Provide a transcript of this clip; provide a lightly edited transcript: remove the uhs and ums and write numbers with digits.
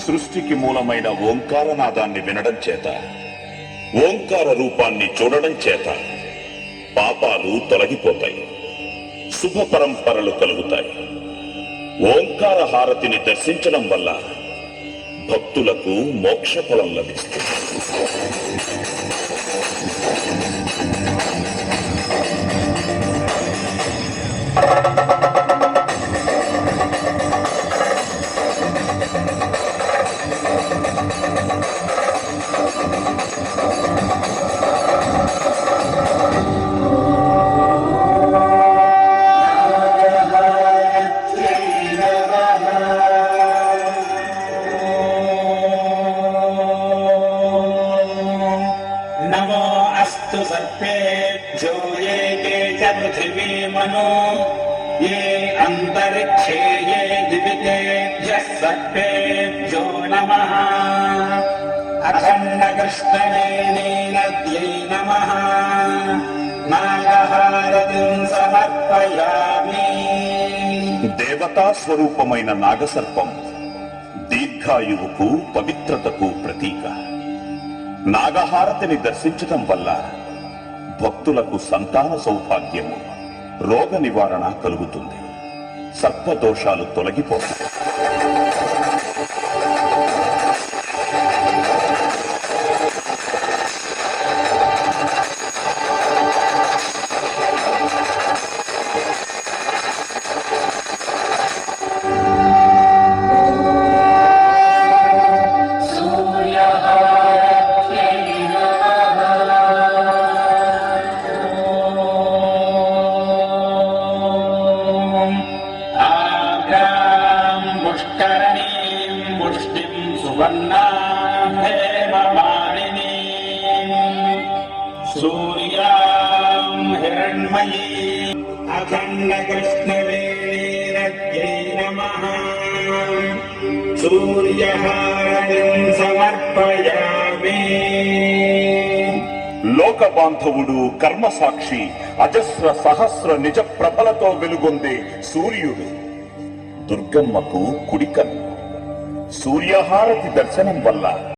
సృష్టికి మూలమైన ఓంకారనాదాన్ని వినడం చేత, ఓంకార రూపాన్ని చూడడం చేత పాపాలు తొలగిపోతాయి, శుభ పరంపరలు కలుగుతాయి. ఓంకార హారతిని దర్శించడం వల్ల భక్తులకు మోక్ష ఫలం లభిస్తుంది. ये अंतरिक्षे ये दिवितेभ्यः सर्पेभ्यो नमः। अखंड कृष्णवेणीनद्यै नमः। नागहारतिं समर्पयामि। దేవతా స్వరూపమైన నాగసర్పం దీర్ఘాయువుకు పవిత్రతకు ప్రతీక. నాగహారతిని దర్శించటం వల్ల భక్తులకు సంతాన సౌభాగ్యము, రోగ నివారణ కలుగుతుంది, సర్పదోషాలు తొలగిపోతాయి. अखंड कृष्णवेणीनद्यै नमः। सूर्यहारतिं समर्पयामि। లోక బాంధవుడు, కర్మసాక్షి, అజస్ర సహస్ర నిజ ప్రభలతో వెలుగొందే సూర్యుడు దుర్గమ్మకు కుడికన్ను. సూర్యహారతి దర్శనం వల్ల